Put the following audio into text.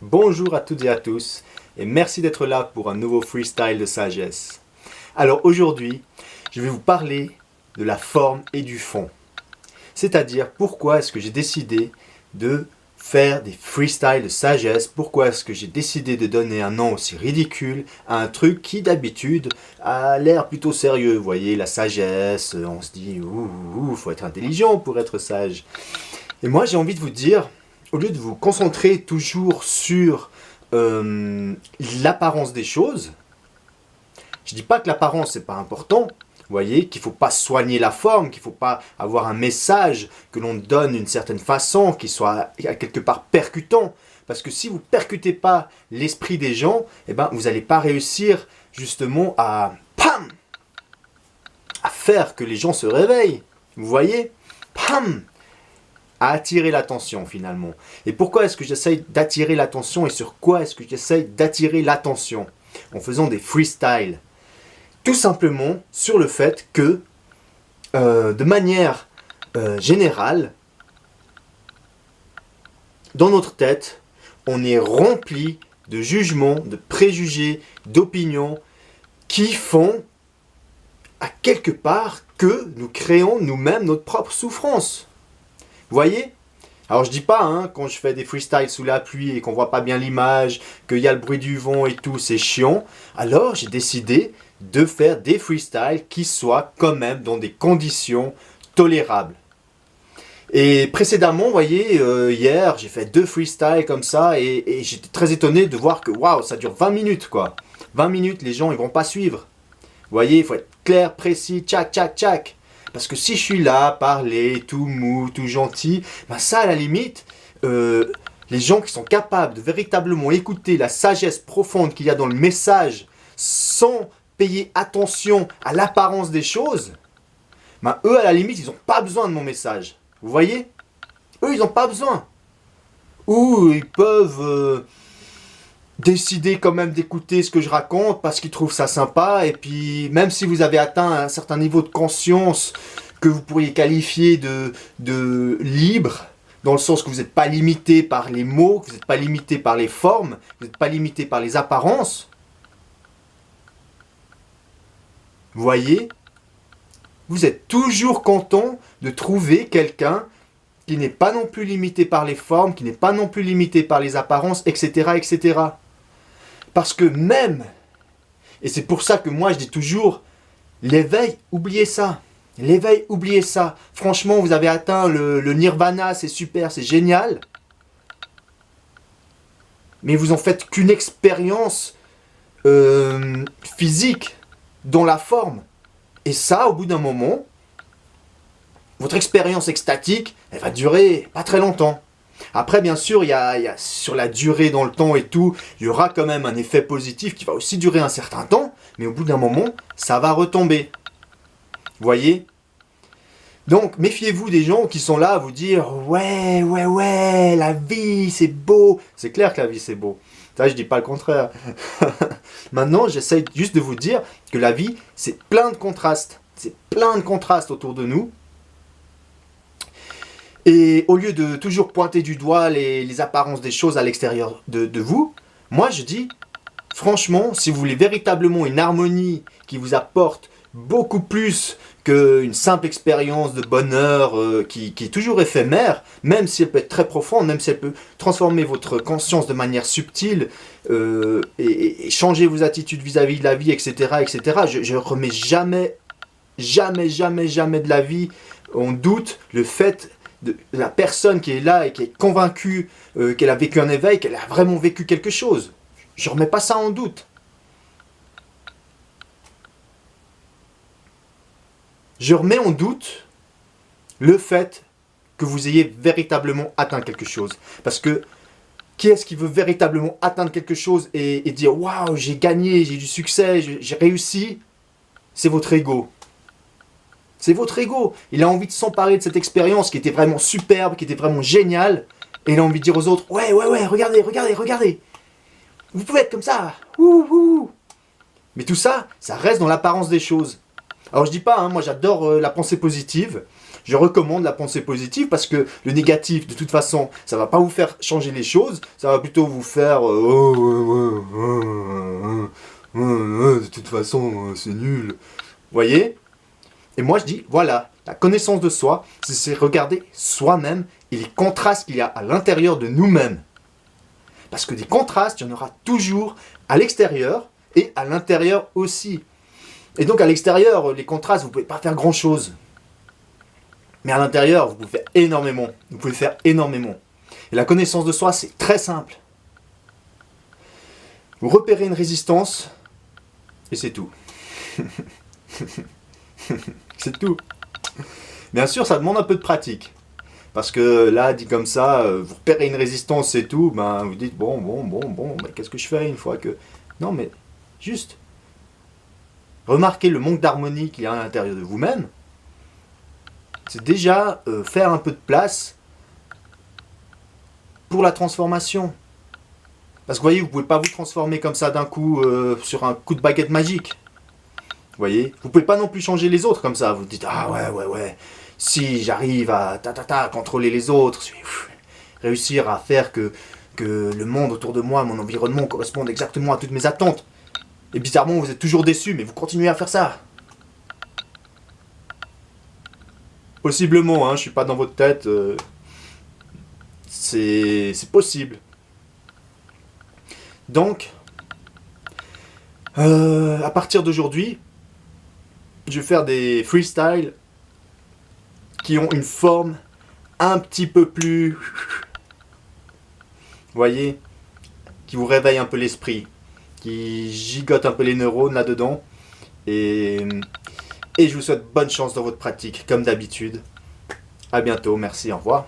Bonjour à toutes et à tous et merci d'être là pour un nouveau freestyle de sagesse. Alors aujourd'hui, je vais vous parler de la forme et du fond. C'est-à-dire pourquoi est-ce que j'ai décidé de faire des freestyles de sagesse, pourquoi est-ce que j'ai décidé de donner un nom aussi ridicule à un truc qui d'habitude a l'air plutôt sérieux. Vous voyez, la sagesse, on se dit faut être intelligent pour être sage. Et moi j'ai envie de vous dire, au lieu de vous concentrer toujours sur l'apparence des choses, je dis pas que l'apparence c'est pas important, vous voyez, qu'il faut pas soigner la forme, qu'il faut pas avoir un message que l'on donne d'une certaine façon, qui soit quelque part percutant. Parce que si vous percutez pas l'esprit des gens, eh ben, vous n'allez pas réussir justement à, pam, à faire que les gens se réveillent. Vous voyez, pam, à attirer l'attention finalement. Et pourquoi est-ce que j'essaye d'attirer l'attention et sur quoi est-ce que j'essaye d'attirer l'attention en faisant des freestyles? Tout simplement sur le fait que, de manière générale, dans notre tête, on est rempli de jugements, de préjugés, d'opinions qui font à quelque part que nous créons nous-mêmes notre propre souffrance. Vous voyez? Alors je dis pas, hein, quand je fais des freestyles sous la pluie et qu'on voit pas bien l'image, qu'il y a le bruit du vent et tout, c'est chiant. Alors j'ai décidé de faire des freestyles qui soient quand même dans des conditions tolérables. Et précédemment, vous voyez, hier, j'ai fait 2 freestyles comme ça et j'étais très étonné de voir que waouh, ça dure 20 minutes quoi. 20 minutes, les gens ils vont pas suivre. Vous voyez, il faut être clair, précis, tchac, tchac, tchac. Parce que si je suis là, parler, tout mou, tout gentil, ben ça à la limite, les gens qui sont capables de véritablement écouter la sagesse profonde qu'il y a dans le message sans payer attention à l'apparence des choses, ben eux à la limite ils n'ont pas besoin de mon message. Vous voyez? Eux ils n'ont pas besoin. Ou ils peuvent décider quand même d'écouter ce que je raconte parce qu'ils trouvent ça sympa. Et puis même si vous avez atteint un certain niveau de conscience que vous pourriez qualifier de libre, dans le sens que vous n'êtes pas limité par les mots, que vous n'êtes pas limité par les formes, vous n'êtes pas limité par les apparences, vous voyez, vous êtes toujours content de trouver quelqu'un qui n'est pas non plus limité par les formes, qui n'est pas non plus limité par les apparences, etc., etc. Parce que même, et c'est pour ça que moi je dis toujours, l'éveil, oubliez ça. L'éveil, oubliez ça. Franchement, vous avez atteint le nirvana, c'est super, c'est génial. Mais vous en faites qu'une expérience physique, dans la forme. Et ça, au bout d'un moment, votre expérience extatique, elle va durer pas très longtemps. Après, bien sûr, il y a sur la durée dans le temps et tout, il y aura quand même un effet positif qui va aussi durer un certain temps, mais au bout d'un moment, ça va retomber. Vous voyez? Donc, méfiez-vous des gens qui sont là à vous dire « Ouais, ouais, ouais, la vie, c'est beau ». C'est clair que la vie, c'est beau. Ça, je dis pas le contraire. Maintenant, j'essaye juste de vous dire que la vie, c'est plein de contrastes. C'est plein de contrastes autour de nous. Et au lieu de toujours pointer du doigt les apparences des choses à l'extérieur de vous, moi je dis, franchement, si vous voulez véritablement une harmonie qui vous apporte beaucoup plus qu'une simple expérience de bonheur qui est toujours éphémère, même si elle peut être très profonde, même si elle peut transformer votre conscience de manière subtile et changer vos attitudes vis-à-vis de la vie, etc., etc. Je ne remets jamais, jamais, jamais, jamais de la vie en doute le fait de la personne qui est là et qui est convaincue qu'elle a vécu un éveil, qu'elle a vraiment vécu quelque chose. Je ne remets pas ça en doute. Je remets en doute le fait que vous ayez véritablement atteint quelque chose. Parce que qui est-ce qui veut véritablement atteindre quelque chose et dire « Waouh, j'ai gagné, j'ai du succès, j'ai réussi », c'est votre ego. C'est votre ego. Il a envie de s'emparer de cette expérience qui était vraiment superbe, qui était vraiment géniale. Et il a envie de dire aux autres, ouais, ouais, ouais, regardez, regardez, regardez. Vous pouvez être comme ça. Ouh, ouh. Mais tout ça, ça reste dans l'apparence des choses. Alors je dis pas, hein, moi j'adore la pensée positive. Je recommande la pensée positive parce que le négatif, de toute façon, ça va pas vous faire changer les choses, ça va plutôt vous faire de toute façon, c'est nul. Vous voyez? Et moi je dis, voilà, la connaissance de soi, c'est regarder soi-même et les contrastes qu'il y a à l'intérieur de nous-mêmes. Parce que des contrastes, il y en aura toujours à l'extérieur et à l'intérieur aussi. Et donc à l'extérieur, les contrastes, vous ne pouvez pas faire grand-chose. Mais à l'intérieur, vous pouvez faire énormément. Vous pouvez faire énormément. Et la connaissance de soi, c'est très simple. Vous repérez une résistance, et c'est tout. C'est tout. Bien sûr, ça demande un peu de pratique. Parce que là, dit comme ça, vous repérez une résistance, c'est tout, ben vous dites, bon, ben, qu'est-ce que je fais une fois que... Non, mais juste, remarquez le manque d'harmonie qu'il y a à l'intérieur de vous-même. C'est déjà faire un peu de place pour la transformation. Parce que vous voyez, vous ne pouvez pas vous transformer comme ça d'un coup sur un coup de baguette magique. Vous voyez, vous ne pouvez pas non plus changer les autres comme ça. Vous dites, ah ouais, si j'arrive à contrôler les autres, réussir à faire que le monde autour de moi, mon environnement corresponde exactement à toutes mes attentes. Et bizarrement, vous êtes toujours déçu, mais vous continuez à faire ça. Possiblement, hein, je suis pas dans votre tête. C'est possible. Donc, à partir d'aujourd'hui, je vais faire des freestyles qui ont une forme un petit peu plus... Vous voyez, qui vous réveille un peu l'esprit, qui gigote un peu les neurones là-dedans. Et je vous souhaite bonne chance dans votre pratique, comme d'habitude. À bientôt, merci, au revoir.